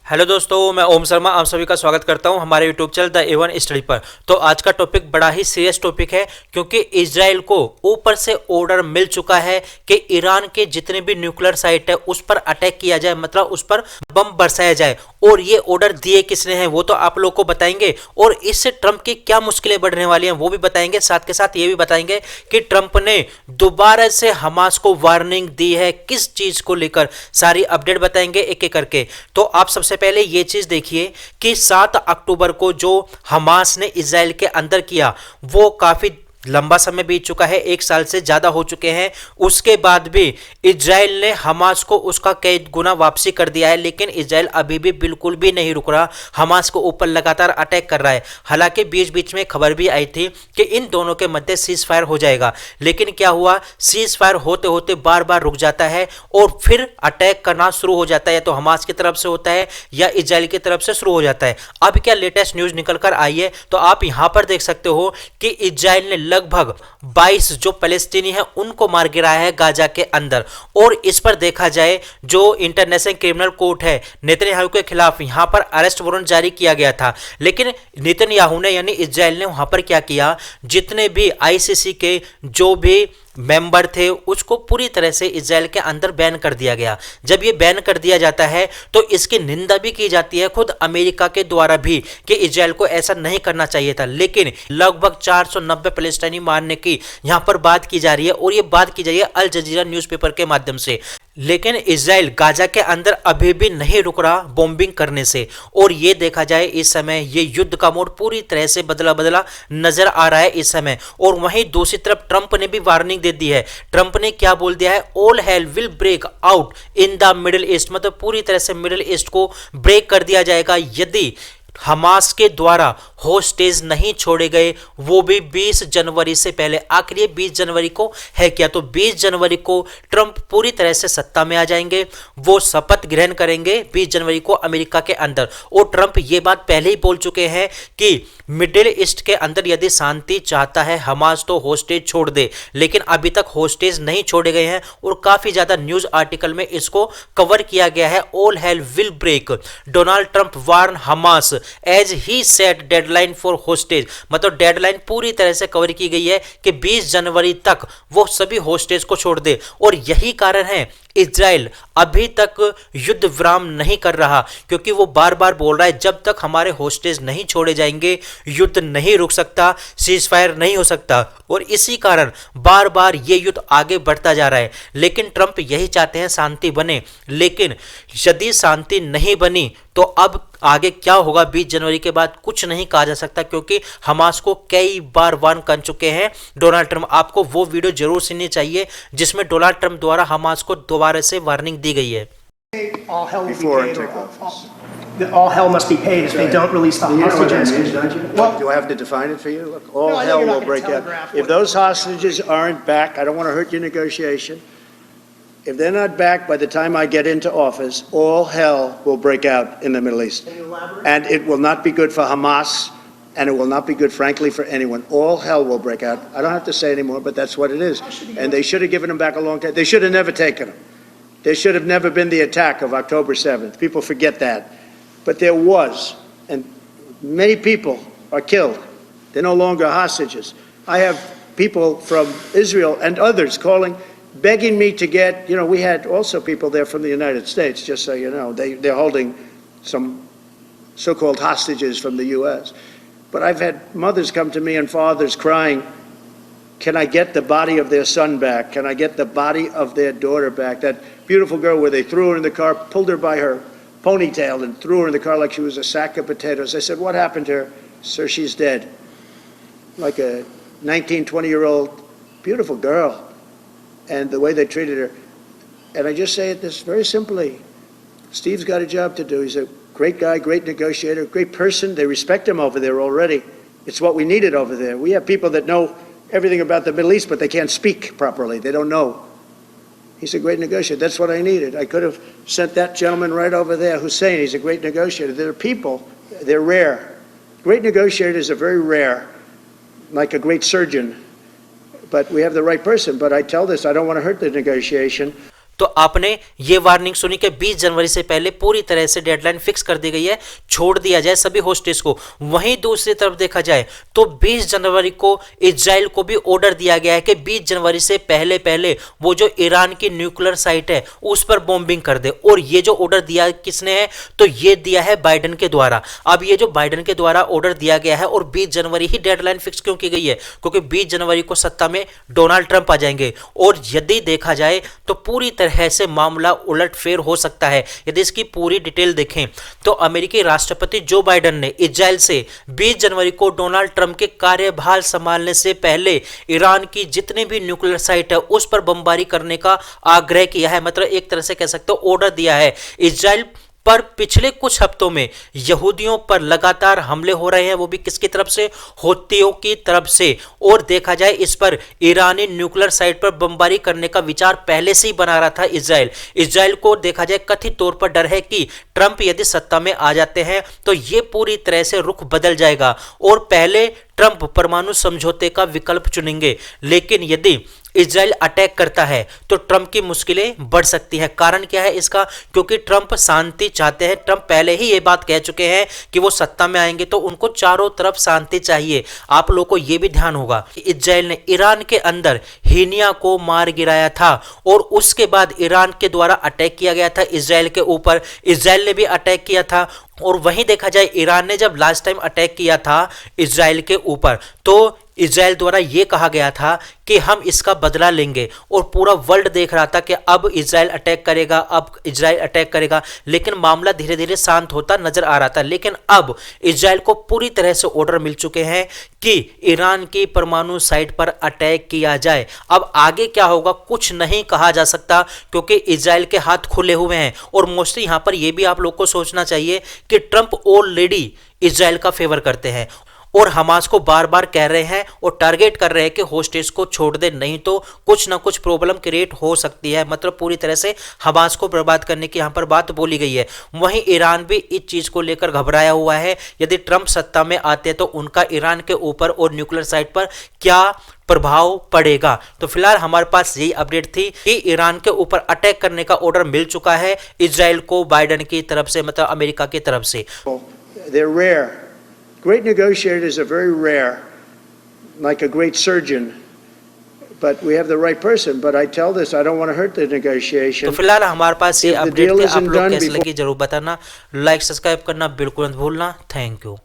Hello दोस्तों, मैं ओम शर्मा आप सभी का स्वागत करता हूं हमारे YouTube channel the Avon study पर। तो आज का टॉपिक बड़ा ही सीरियस टॉपिक है, क्योंकि इजराइल को ऊपर से ऑर्डर मिल चुका है कि ईरान के जितने भी न्यूक्लियर साइट है उस पर अटैक किया जाए, मतलब उस पर बम बरसाया जाए। और ये ऑर्डर दिए किसने हैं वो तो आप लोग को बताएंगे, और इससे ट्रंप की क्या मुश्किलें बढ़ने वाली हैं वो भी बताएंगे। साथ के साथ ये भी बताएंगे कि ट्रंप ने दोबारा से हमास को वार्निंग दी है किस चीज को लेकर, सारी अपडेट बताएंगे एक एक करके। तो आप सबसे पहले ये चीज देखिए कि 7 अक्टूबर को जो हमास ने इजराइल के अंदर किया वो काफी लंबा समय बीत चुका है, 1 साल से ज्यादा हो चुके हैं। उसके बाद भी इजराइल ने हमास को उसका कई गुना वापसी कर दिया है, लेकिन इजराइल अभी भी बिल्कुल भी नहीं रुक रहा, हमास को ऊपर लगातार अटैक कर रहा है। हालांकि बीच बीच में खबर भी आई थी कि इन दोनों के मध्य सीज फायर हो जाएगा, लेकिन क्या हुआ, सीज फायर होते होते बार बार रुक जाता है और फिर अटैक करना शुरू हो जाता है, या तो हमास की तरफ से होता है या इजराइल की तरफ से शुरू हो जाता है। अब क्या लेटेस्ट न्यूज निकल कर आई है, तो आप यहां पर देख सकते हो कि इजराइल ने लगभग 22 जो फलस्तीनी हैं उनको मार गिराया है गाजा के अंदर। और इस पर देखा जाए जो इंटरनेशनल क्रिमिनल कोर्ट है, नेतन्याहू के खिलाफ यहां पर अरेस्ट वारंट जारी किया गया था, लेकिन नेतन्याहू ने यानी इजराइल ने वहां पर क्या किया, जितने भी आईसीसी के जो भी मेंबर थे उसको पूरी तरह से इजराइल के अंदर बैन कर दिया गया। जब ये बैन कर दिया जाता है तो इसकी निंदा भी की जाती है खुद अमेरिका के द्वारा भी कि इजराइल को ऐसा नहीं करना चाहिए था, लेकिन लगभग 490 फलस्तीनी मारने की यहां पर बात की जा रही है, और ये बात की जा रही है अल जजीरा न्यूज़पेपर के माध्यम से। लेकिन इजराइल गाजा के अंदर अभी भी नहीं रुक रहा बॉम्बिंग करने से, और ये देखा जाए इस समय ये युद्ध का मोड पूरी तरह से बदला बदला नजर आ रहा है इस समय। और वहीं दूसरी तरफ ट्रंप ने भी वार्निंग दे दी है। ट्रंप ने क्या बोल दिया है, all hell will break out in the Middle East, मतलब पूरी तरह से मिडिल ईस्ट को ब्रेक कर दिया जाएगा यदि हमास के द्वारा होस्टेज नहीं छोड़े गए, वो भी 20 जनवरी से पहले। आखिर ये 20 जनवरी को है क्या, तो 20 जनवरी को ट्रंप पूरी तरह से सत्ता में आ जाएंगे, वो शपथ ग्रहण करेंगे 20 जनवरी को अमेरिका के अंदर। और ट्रंप ये बात पहले ही बोल चुके हैं कि मिडिल ईस्ट के अंदर यदि शांति चाहता है हमास तो होस्टेज छोड़ दे, लेकिन अभी तक होस्टेज नहीं छोड़े गए हैं, और काफी ज्यादा न्यूज आर्टिकल में इसको कवर किया गया है। All hell will break, Donald Trump warn Hamas as he set deadline for hostage, मतलब डेडलाइन पूरी तरह से कवर की गई है कि 20 जनवरी तक वो सभी होस्टेज को छोड़ दे। और यही कारण है इजराइल अभी तक युद्ध विराम नहीं कर रहा, क्योंकि वो बार बार बोल रहा है जब तक हमारे होस्टेज नहीं छोड़े जाएंगे युद्ध नहीं रुक सकता, सीज फायर नहीं हो सकता। और इसी कारण बार बार ये युद्ध आगे बढ़ता जा रहा है। लेकिन ट्रंप यही चाहते हैं शांति बने, लेकिन यदि शांति नहीं बनी तो अब आगे क्या होगा 20 जनवरी के बाद कुछ नहीं कहा जा सकता, क्योंकि हमास को कई बार वार्न कर चुके हैं डोनाल्ड ट्रंप। आपको वो वीडियो जरूर सुननी चाहिए जिसमें डोनाल्ड ट्रंप द्वारा हमास को दोबारा से वार्निंग दी गई है। All hell will be paid. All hell must be paid if they don't release the hostages. Well, do I have to define it for you? Look, all No, I know hell you're not will gonna break out. telegraph If what- those hostages aren't back, I don't want to hurt your negotiation. If they're not back by the time I get into office, all hell will break out in the Middle East. Can you elaborate? And it will not be good for Hamas, and it will not be good, frankly, for anyone. All hell will break out. I don't have to say anymore, but that's what it is. And they should have given them back a long time. They should have never taken them. There should have never been the attack of October 7th. People forget that. But there was, and many people are killed. They're no longer hostages. I have people from Israel and others calling, begging me to get, we had also people there from the United States, just so you know. They're holding some so-called hostages from the U.S. But I've had mothers come to me and fathers crying, can I get the body of their son back? Can I get the body of their daughter back? That beautiful girl where they threw her in the car, pulled her by her ponytail and threw her in the car like she was a sack of potatoes. I said, what happened to her? Sir, she's dead. Like a 19, 20-year-old beautiful girl. And the way they treated her. And I just say it this very simply. Steve's got a job to do. He's a great guy, great negotiator, great person. They respect him over there already. It's what we needed over there. We have people that know everything about the Middle East, but they can't speak properly. They don't know. He's a great negotiator. That's what I needed. I could have sent that gentleman right over there, Hussein. He's a great negotiator. There are people, they're rare. Great negotiators are very rare, like a great surgeon. But we have the right person. But I tell this, I don't want to hurt the negotiation. तो आपने ये warning सुनी कि 20 जनवरी से पहले पूरी तरह से डेडलाइन फिक्स कर दी गई है, छोड़ दिया जाए सभी होस्टेज को। वहीं दूसरी तरफ देखा जाए तो 20 जनवरी को इजराइल को भी ऑर्डर दिया गया है कि 20 जनवरी से पहले पहले वो जो ईरान की न्यूक्लियर साइट है उस पर बॉम्बिंग कर दे। और ये जो ऑर्डर दिया किसने है, तो ये दिया है बाइडेन के द्वारा। अब ये जो बाइडेन के द्वारा ऑर्डर दिया गया है और 20 जनवरी ही डेडलाइन फिक्स क्यों की गई है, क्योंकि 20 जनवरी को सत्ता में डोनाल्ड ट्रंप आ जाएंगे। और यदि देखा जाए तो पूरी तरह से मामला उलटफेर हो सकता है। यदि इसकी पूरी डिटेल देखें तो अमेरिकी राष्ट्रपति जो बाइडेन ने इजराइल से 20 जनवरी को डोनाल्ड ट्रंप के कार्यभार संभालने से पहले ईरान की जितने भी न्यूक्लियर साइट है उस पर बमबारी करने का आग्रह किया है, मतलब एक तरह से कह सकते हो ऑर्डर दिया है। इजराइल पर पिछले कुछ हफ्तों में यहूदियों पर लगातार हमले हो रहे हैं, वो भी किसकी तरफ से, हौथियों की तरफ से। और देखा जाए इस पर ईरानी न्यूक्लियर साइट पर बमबारी करने का विचार पहले से ही बना रहा था इजराइल को देखा जाए कथित तौर पर डर है कि ट्रंप यदि सत्ता में आ जाते हैं तो ये पूरी तरह से रुख बदल जाएगा और पहले ट्रंप परमाणु समझौते का विकल्प चुनेंगे। लेकिन यदि इजराइल अटैक करता है तो ट्रंप की मुश्किलें बढ़ सकती हैं। कारण क्या है इसका, क्योंकि ट्रंप शांति चाहते हैं। ट्रंप पहले ही ये बात कह चुके हैं कि वो सत्ता में आएंगे तो उनको चारों तरफ शांति चाहिए। आप लोगों को ये भी ध्यान होगा कि इजराइल ने ईरान के अंदर हीनिया को मार गिराया था और उसके बाद ईरान के द्वारा अटैक किया गया था इजराइल के ऊपर। इजराइल ने भी अटैक किया था। और वहीं देखा जाए ईरान ने जब लास्ट टाइम अटैक किया था इजराइल के ऊपर तो इजराइल द्वारा यह कहा गया था कि हम इसका बदला लेंगे। और पूरा वर्ल्ड देख रहा था कि अब इजराइल अटैक करेगा, लेकिन मामला धीरे धीरे शांत होता नजर आ रहा था। लेकिन अब इजराइल को पूरी तरह से ऑर्डर मिल चुके हैं कि ईरान की परमाणु साइट पर अटैक किया जाए। अब आगे क्या होगा कुछ नहीं कहा जा सकता, क्योंकि इजराइल के हाथ खुले हुए हैं। और मोस्टली यहां पर यह भी आप लोग को सोचना चाहिए कि ट्रंप ऑलरेडी इजराइल का फेवर करते हैं और हमास को बार बार कह रहे हैं और टारगेट कर रहे हैं कि होस्टेज को छोड़ दे, नहीं तो कुछ ना कुछ प्रॉब्लम क्रिएट हो सकती है। मतलब पूरी तरह से हमास को बर्बाद करने की यहां पर बात बोली गई है। वहीं ईरान भी इस चीज को लेकर घबराया हुआ है। यदि ट्रंप सत्ता में आते हैं तो उनका ईरान के ऊपर और न्यूक्लियर साइट पर क्या प्रभाव पड़ेगा। तो फिलहाल हमारे पास यही अपडेट थी कि ईरान के ऊपर अटैक करने का ऑर्डर मिल चुका है इजराइल को बाइडेन की तरफ से, मतलब अमेरिका की तरफ से। They're rare. Great negotiators are very rare, like a great surgeon. But we have the right person. But I tell this, I don't want to hurt the negotiation. तो फिलहाल हमारे पास ये If the अपडेट deal थे। आप isn't लोग done कैसे before- लगी जरूर बताना, लाइक सब्सक्राइब करना बिल्कुल मत भूलना। Thank you.